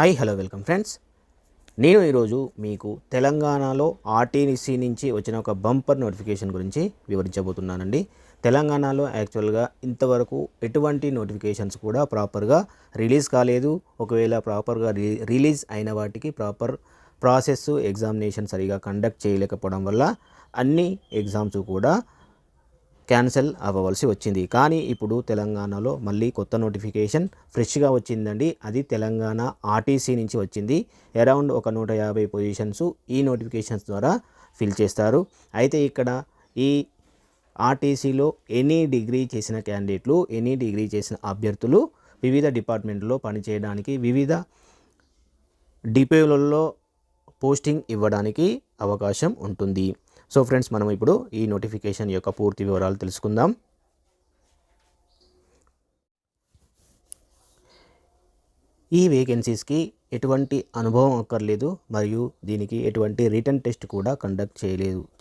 Hi hello welcome friends. నేను ఈరోజు మీకు తెలంగాణలో ఆర్టీసీ నుంచి వచ్చిన ఒక బంపర్ నోటిఫికేషన్ గురించి వివరించబోతున్నానండి. తెలంగాణలో యాక్చువల్గా ఇంతవరకు ఎటువంటి నోటిఫికేషన్స్ కూడా ప్రాపర్గా రిలీజ్ కాలేదు. ఒకవేళ ప్రాపర్గా రిలీజ్ అయిన వాటికి ప్రాపర్ ప్రాసెస్ ఎగ్జామినేషన్ సరిగా కండక్ట్ చేయలేకపోవడం వల్ల అన్ని ఎగ్జామ్స్ కూడా క్యాన్సిల్ అవ్వవలసి వచ్చింది. కానీ ఇప్పుడు తెలంగాణలో మళ్ళీ కొత్త నోటిఫికేషన్ ఫ్రెష్గా వచ్చిందండి. అది తెలంగాణ ఆర్టీసీ నుంచి వచ్చింది. అరౌండ్ ఒక 150 పొజిషన్స్ ఈ నోటిఫికేషన్స్ ద్వారా ఫిల్ చేస్తారు. అయితే ఇక్కడ ఈ ఆర్టీసీలో ఎనీ డిగ్రీ చేసిన క్యాండిడేట్లు, ఎనీ డిగ్రీ చేసిన అభ్యర్థులు వివిధ డిపార్ట్మెంట్లో పనిచేయడానికి, వివిధ డిపోలలో పోస్టింగ్ ఇవ్వడానికి అవకాశం ఉంటుంది. సో ఫ్రెండ్స్, మనం ఇప్పుడు ఈ నోటిఫికేషన్ యొక్క పూర్తి వివరాలు తెలుసుకుందాం. ఈ వేకెన్సీస్కి ఎటువంటి అనుభవం అక్కర్లేదు మరియు దీనికి ఎటువంటి రిటన్ టెస్ట్ కూడా కండక్ట్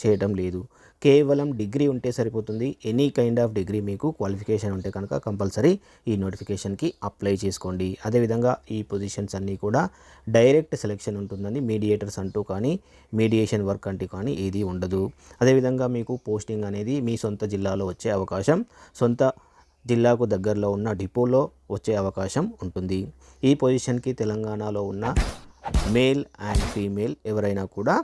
చేయడం లేదు. కేవలం డిగ్రీ ఉంటే సరిపోతుంది. ఎనీ కైండ్ ఆఫ్ డిగ్రీ మీకు క్వాలిఫికేషన్ ఉంటే కనుక కంపల్సరీ ఈ నోటిఫికేషన్కి అప్లై చేసుకోండి. అదేవిధంగా ఈ పొజిషన్స్ అన్నీ కూడా డైరెక్ట్ సెలెక్షన్ ఉంటుందని, మీడియేటర్స్ అంటూ కానీ మీడియేషన్ వర్క్ అంటే కానీ ఏది ఉండదు. అదేవిధంగా మీకు పోస్టింగ్ అనేది మీ సొంత జిల్లాలో వచ్చే అవకాశం, సొంత జిల్లాకు దగ్గరలో ఉన్న డిపోలో వచ్చే అవకాశం ఉంటుంది. ఈ పొజిషన్కి తెలంగాణలో ఉన్న మేల్ అండ్ ఫీమేల్ ఎవరైనా కూడా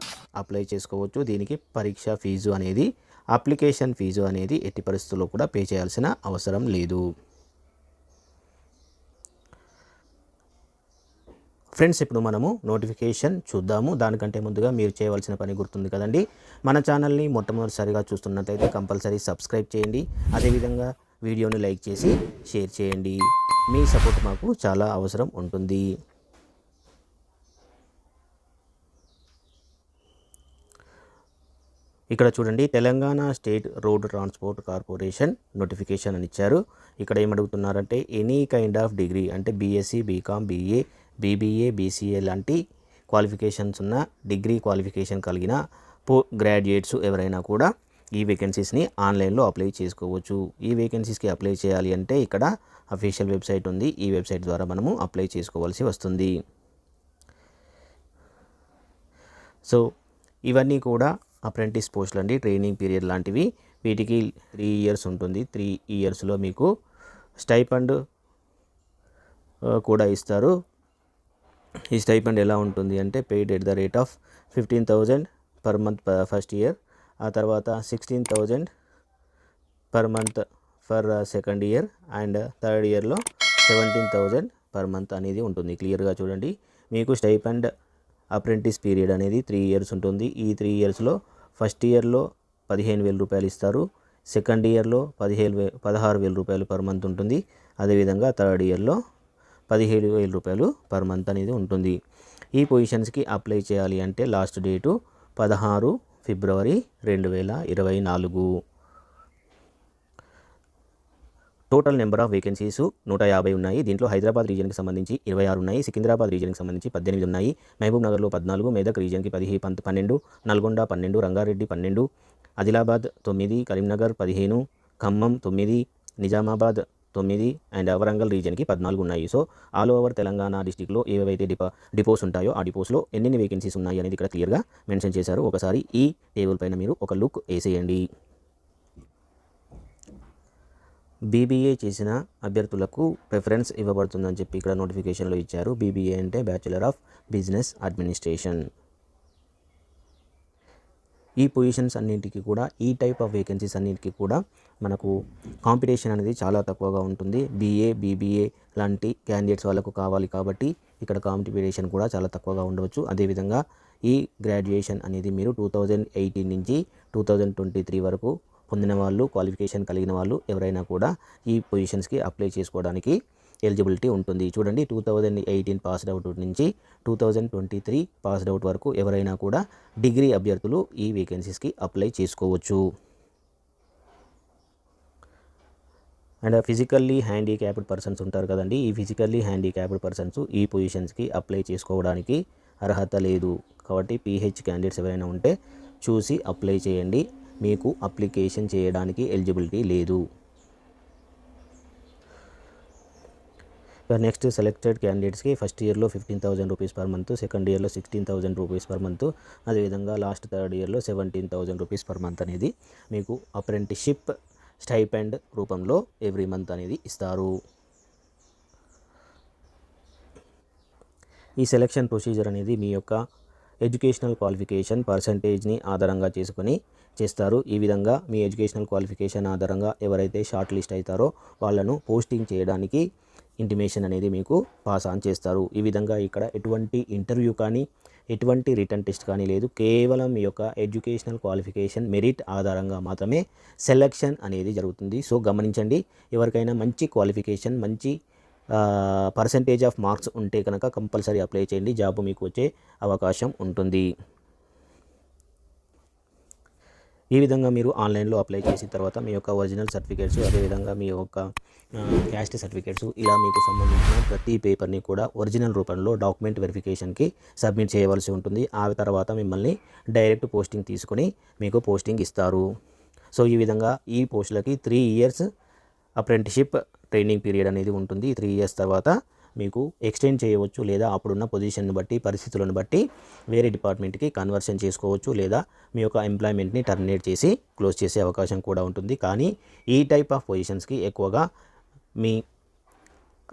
అప్లై చేసుకోవచ్చు. దీనికి పరీక్ష ఫీజు అనేది, అప్లికేషన్ ఫీజు అనేది ఎట్టి పరిస్థితుల్లో కూడా పే చేయాల్సిన అవసరం లేదు. ఫ్రెండ్స్, ఇప్పుడు మనము నోటిఫికేషన్ చూద్దాము. దానికంటే ముందుగా మీరు చేయవలసిన పని గుర్తుంది కదండి. మన ఛానల్ని మొట్టమొదటిసారిగా చూస్తున్నట్లయితే కంపల్సరీ సబ్స్క్రైబ్ చేయండి. అదేవిధంగా వీడియోని లైక్ చేసి షేర్ చేయండి. మీ సపోర్ట్ మాకు చాలా అవసరం ఉంటుంది. ఇక్కడ చూడండి, Telangana state road transport corporation notification అని ఇచ్చారు. ఇక్కడ ఏమడుగుతున్నారంటే ఎనీ కైండ్ ఆఫ్ డిగ్రీ అంటే BSc, BCom, BA, BBA, BCA లాంటి క్వాలిఫికేషన్స్ ఉన్న డిగ్రీ క్వాలిఫికేషన్ కలిగిన గ్రాడ్యుయేట్స్ ఎవరైనా కూడా ఈ వేకెన్సీస్ని ఆన్లైన్లో అప్లై చేసుకోవచ్చు. ఈ వేకెన్సీస్కి అప్లై చేయాలి అంటే ఇక్కడ అఫీషియల్ వెబ్సైట్ ఉంది. ఈ వెబ్సైట్ ద్వారా మనము అప్లై చేసుకోవాల్సి వస్తుంది. సో ఇవన్నీ కూడా అప్రెంటిస్ పోస్టులు అండి, ట్రైనింగ్ పీరియడ్ లాంటివి. వీటికి 3 years ఉంటుంది. 3 yearsలో మీకు స్టైపెండ్ కూడా ఇస్తారు. ఈ స్టైపెండ్ ఎలా ఉంటుంది అంటే paid at the rate of 15,000 per month first year, ఆ తర్వాత 16,000 per month for second year and third ఇయర్లో 17,000 పర్ మంత్ అనేది ఉంటుంది. క్లియర్గా చూడండి, మీకు స్టైపెండ్ అప్రెంటిస్ పీరియడ్ అనేది 3 years ఉంటుంది. ఈ 3 yearsలో ఫస్ట్ ఇయర్లో 15,000 రూపాయలు ఇస్తారు. సెకండ్ ఇయర్లో 16,000 రూపాయలు పర్ మంత్ ఉంటుంది. అదేవిధంగా థర్డ్ ఇయర్లో 17,000 రూపాయలు పర్ మంత్ అనేది ఉంటుంది. ఈ పొజిషన్స్కి అప్లై చేయాలి అంటే last date 16 February 2024. Total number of vacancies 150 ఉన్నాయి. దీంట్లో హైదరాబాద్ రీజియన్కి సంబంధించి 26 ఉన్నాయి, సికింద్రాబాద్ రీజియన్కి సంబంధించి 18 ఉన్నాయి, మహబూబ్ నగర్లో 14, మెదక్ రీజియన్కి 12, నల్గొండ 12, రంగారెడ్డి 12, ఆదిలాబాద్ 9, కరీంనగర్ 15, ఖమ్మం 9, నిజామాబాద్ 9 అండ్ వరంగల్ రీజియన్కి 14 ఉన్నాయి. సో ఆల్ ఓవర్ తెలంగాణ డిస్టిక్లో ఏవైతే డిపోస్ ఉంటాయో ఆ డిపోస్లో ఎన్ని వేకెన్సీస్ ఉన్నాయి అనేది ఇక్కడ క్లియర్గా మెన్షన్ చేశారు. ఒకసారి ఈ టేబుల్ పైన మీరు ఒక లుక్ వేసేయండి. బీబీఏ చేసిన అభ్యర్థులకు ప్రిఫరెన్స్ ఇవ్వబడుతుందని చెప్పి ఇక్కడ నోటిఫికేషన్లో ఇచ్చారు. బీబీఏ అంటే బ్యాచులర్ ఆఫ్ బిజినెస్ అడ్మినిస్ట్రేషన్. ఈ పొజిషన్స్ అన్నింటికి కూడా, ఈ టైప్ ఆఫ్ వేకెన్సీస్ అన్నింటికి కూడా మనకు కాంపిటీషన్ అనేది చాలా తక్కువగా ఉంటుంది. బీఏ, బీబీఏ లాంటి క్యాండిడేట్స్ వాళ్ళకు కావాలి కాబట్టి ఇక్కడ కాంపిటీషన్ కూడా చాలా తక్కువగా ఉండవచ్చు. అదేవిధంగా ఈ గ్రాడ్యుయేషన్ అనేది మీరు 2018 నుంచి 2023 వరకు పొందిన వాళ్ళు, క్వాలిఫికేషన్ కలిగిన వాళ్ళు ఎవరైనా కూడా ఈ పొజిషన్స్కి అప్లై చేసుకోవడానికి ఎలిజిబిలిటీ ఉంటుంది. చూడండి, 2018 పాస్డ్ అవుట్ నుంచి 2023 పాస్డ్ అవుట్ వరకు ఎవరైనా కూడా డిగ్రీ అభ్యర్థులు ఈ వేకెన్సీస్కి అప్లై చేసుకోవచ్చు. అండ్ ఫిజికల్లీ హ్యాండిక్యాప్డ్ పర్సన్స్ ఉంటారు కదండి, ఈ ఫిజికల్లీ హ్యాండిక్యాప్డ్ పర్సన్స్ ఈ పొజిషన్స్కి అప్లై చేసుకోవడానికి అర్హత లేదు. కాబట్టి పీహెచ్ క్యాండిడేట్స్ ఎవరైనా ఉంటే చూసి అప్లై చేయండి. మీకు అప్లికేషన్ చేయడానికి ఎలిజిబిలిటీ లేదు. నెక్స్ట్ సెలెక్టెడ్ క్యాండిడేట్స్కి ఫస్ట్ ఇయర్లో 15,000 రూపీస్ పర్ మంత్, సెకండ్ ఇయర్లో 16,000 రూపీస్ పర్ మంత్, అదేవిధంగా లాస్ట్ థర్డ్ ఇయర్లో 17,000 రూపీస్ పర్ మంత్ అనేది మీకు అప్రెంటిస్షిప్ స్టైపెండ్ రూపంలో ఎవ్రీ మంత్ అనేది ఇస్తారు. ఈ సెలక్షన్ ప్రొసీజర్ అనేది మీ యొక్క ఎడ్యుకేషనల్ క్వాలిఫికేషన్ పర్సంటేజ్ని ఆధారంగా చేసుకొని చేస్తారు. ఈ విధంగా మీ ఎడ్యుకేషనల్ క్వాలిఫికేషన్ ఆధారంగా ఎవరైతే షార్ట్ లిస్ట్ అవుతారో వాళ్ళను పోస్టింగ్ చేయడానికి ఇంటిమేషన్ అనేది మీకు పాస్ ఆన్ చేస్తారు. ఈ విధంగా ఇక్కడ ఎటువంటి ఇంటర్వ్యూ కానీ ఎటువంటి రిటర్న్ టెస్ట్ కానీ లేదు. కేవలం మీ యొక్క ఎడ్యుకేషనల్ క్వాలిఫికేషన్ మెరిట్ ఆధారంగా మాత్రమే సెలక్షన్ అనేది జరుగుతుంది. సో గమనించండి, ఎవరికైనా మంచి క్వాలిఫికేషన్ మంచి పర్సంటేజ్ ఆఫ్ మార్క్స్ ఉంటే కనుక కంపల్సరీ అప్లై చేయండి, జాబ్ మీకు వచ్చే అవకాశం ఉంటుంది. ఈ విధంగా మీరు ఆన్లైన్లో అప్లై చేసిన తర్వాత మీ యొక్క ఒరిజినల్ సర్టిఫికేట్స్, అదేవిధంగా మీ యొక్క క్యాస్ట్ సర్టిఫికేట్స్, ఇలా మీకు సంబంధించిన ప్రతి పేపర్ని కూడా ఒరిజినల్ రూపంలో డాక్యుమెంట్ వెరిఫికేషన్కి సబ్మిట్ చేయవలసి ఉంటుంది. ఆ తర్వాత మిమ్మల్ని డైరెక్ట్ పోస్టింగ్ తీసుకొని మీకు పోస్టింగ్ ఇస్తారు. సో ఈ విధంగా ఈ పోస్టులకి 3 years అప్రెంటిస్షిప్ ట్రైనింగ్ పీరియడ్ అనేది ఉంటుంది. 3 years తర్వాత మీకు ఎక్స్టెండ్ చేయవచ్చు, లేదా అప్పుడున్న పొజిషన్ని బట్టి పరిస్థితులను బట్టి వేరే డిపార్ట్మెంట్కి కన్వర్షన్ చేసుకోవచ్చు, లేదా మీ యొక్క ఎంప్లాయ్మెంట్ని టర్మినేట్ చేసి క్లోజ్ చేసే అవకాశం కూడా ఉంటుంది. కానీ ఈ టైప్ ఆఫ్ పొజిషన్స్కి ఎక్కువగా మీ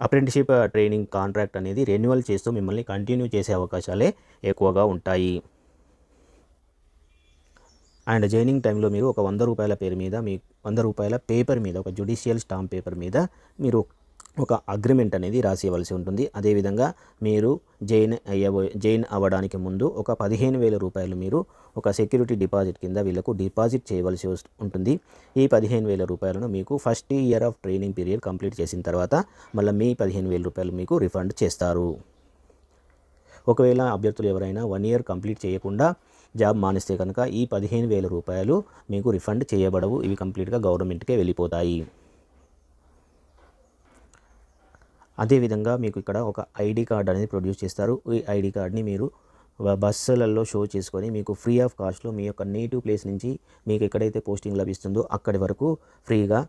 అప్రెంటిస్షిప్ ట్రైనింగ్ కాంట్రాక్ట్ అనేది రెన్యువల్ చేస్తూ మిమ్మల్ని కంటిన్యూ చేసే అవకాశాలే ఎక్కువగా ఉంటాయి. అండ్ జాయినింగ్ టైంలో మీరు ఒక 100 రూపాయల పేరు మీద, మీ 100 రూపాయల పేపర్ మీద, ఒక జ్యుడిషియల్ స్టాంప్ పేపర్ మీద మీరు ఒక అగ్రిమెంట్ అనేది రాసి ఇవ్వాల్సి ఉంటుంది. అదేవిధంగా మీరు జాయిన్ అవ్వడానికి ముందు ఒక 15,000 రూపాయలు మీరు ఒక సెక్యూరిటీ డిపాజిట్ కింద వీళ్ళకు డిపాజిట్ చేయవలసి ఉంటుంది. ఈ 15,000 రూపాయలను మీకు first year of training period complete చేసిన తర్వాత మళ్ళీ మీ 15,000 రూపాయలు మీకు రిఫండ్ చేస్తారు. ఒకవేళ అభ్యర్థులు ఎవరైనా 1 year కంప్లీట్ చేయకుండా జాబ్ మానేస్తే కనుక ఈ 15,000 రూపాయలు మీకు రిఫండ్ చేయబడవు. ఇవి కంప్లీట్గా గవర్నమెంట్కే వెళ్ళిపోతాయి. అదేవిధంగా మీకు ఇక్కడ ఒక ఐడి కార్డ్ అనేది ప్రొడ్యూస్ చేస్తారు. ఈ ఐడి కార్డ్ని మీరు బస్సులలో షో చేసుకొని మీకు ఫ్రీ ఆఫ్ కాస్ట్లో మీ యొక్క నేటివ్ ప్లేస్ నుంచి మీకు ఎక్కడైతే పోస్టింగ్ లభిస్తుందో అక్కడి వరకు ఫ్రీగా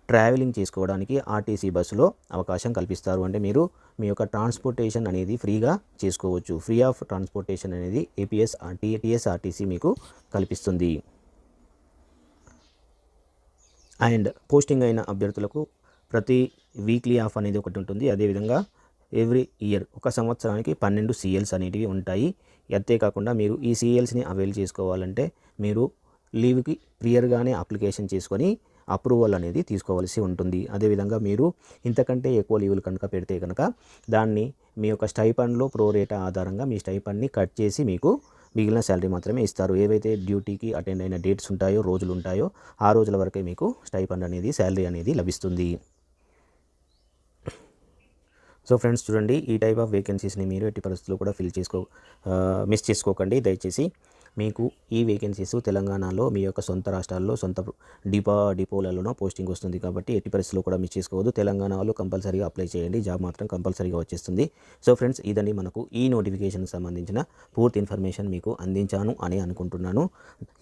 ట్రావెలింగ్ చేసుకోవడానికి ఆర్టీసీ బస్సులో అవకాశం కల్పిస్తారు. అంటే మీరు మీ యొక్క ట్రాన్స్పోర్టేషన్ అనేది ఫ్రీగా చేసుకోవచ్చు. ఫ్రీ ఆఫ్ ట్రాన్స్పోర్టేషన్ అనేది టీఎస్ఆర్టీసీ మీకు కల్పిస్తుంది. అండ్ పోస్టింగ్ అయిన అభ్యర్థులకు ప్రతి వీక్లీ ఆఫ్ అనేది ఒకటి ఉంటుంది. అదేవిధంగా ఎవ్రీ ఇయర్ ఒక సంవత్సరానికి 12 CLs అనేటివి ఉంటాయి. అంతేకాకుండా మీరు ఈ CLsని అవైల్ చేసుకోవాలంటే మీరు లీవ్కి ప్రియర్గానే అప్లికేషన్ చేసుకొని అప్రూవల్ అనేది తీసుకోవాల్సి ఉంటుంది. అదేవిధంగా మీరు ఇంతకంటే ఎక్కువ లీవులు కనుక పెడితే కనుక దాన్ని మీ యొక్క స్టైపండ్లో ప్రోరేటా ఆధారంగా మీ స్టైపండ్ని కట్ చేసి మీకు మిగిలిన శాలరీ మాత్రమే ఇస్తారు. ఏవైతే డ్యూటీకి అటెండ్ అయిన డేట్స్ ఉంటాయో, రోజులు ఉంటాయో, ఆ రోజుల వరకే మీకు స్టైపండ్ అనేది, శాలరీ అనేది లభిస్తుంది. సో ఫ్రెండ్స్ చూడండి, ఈ టైప్ ఆఫ్ వేకెన్సీస్ని మీరు ఎట్టి పరిస్థితుల్లో కూడా మిస్ చేసుకోకండి దయచేసి. మీకు ఈ వేకెన్సీస్ తెలంగాణలో మీ యొక్క సొంత రాష్ట్రాల్లో సొంత డిపోలలోనో పోస్టింగ్ వస్తుంది కాబట్టి ఎట్టి పరిస్థితుల్లో కూడా మిస్ చేసుకోవద్దు. తెలంగాణ వాళ్ళు కంపల్సరీగా అప్లై చేయండి, జాబ్ మాత్రం కంపల్సరీగా వచ్చేస్తుంది. సో ఫ్రెండ్స్, ఇదండి మనకు ఈ నోటిఫికేషన్కి సంబంధించిన పూర్తి ఇన్ఫర్మేషన్ మీకు అందించాను అని అనుకుంటున్నాను.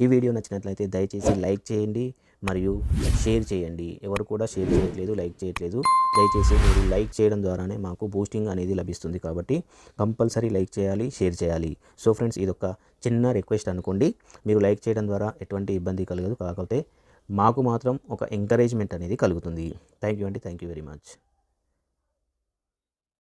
ఈ వీడియో నచ్చినట్లయితే దయచేసి లైక్ చేయండి మరియు షేర్ చేయండి. ఎవరు కూడా షేర్ చేయట్లేదు, లైక్ చేయట్లేదు. దయచేసి మీరు లైక్ చేయడం ద్వారానే మాకు బూస్టింగ్ అనేది లభిస్తుంది కాబట్టి కంపల్సరీ లైక్ చేయాలి, షేర్ చేయాలి. సో ఫ్రెండ్స్, ఇదొక చిన్న రిక్వెస్ట్ అనుకోండి. మీరు లైక్ చేయడం ద్వారా ఎటువంటి ఇబ్బంది కలగదు, కాకపోతే మాకు మాత్రం ఒక ఎంకరేజ్మెంట్ అనేది కలుగుతుంది. థ్యాంక్ యూ అండి, థ్యాంక్ యూ వెరీ మచ్.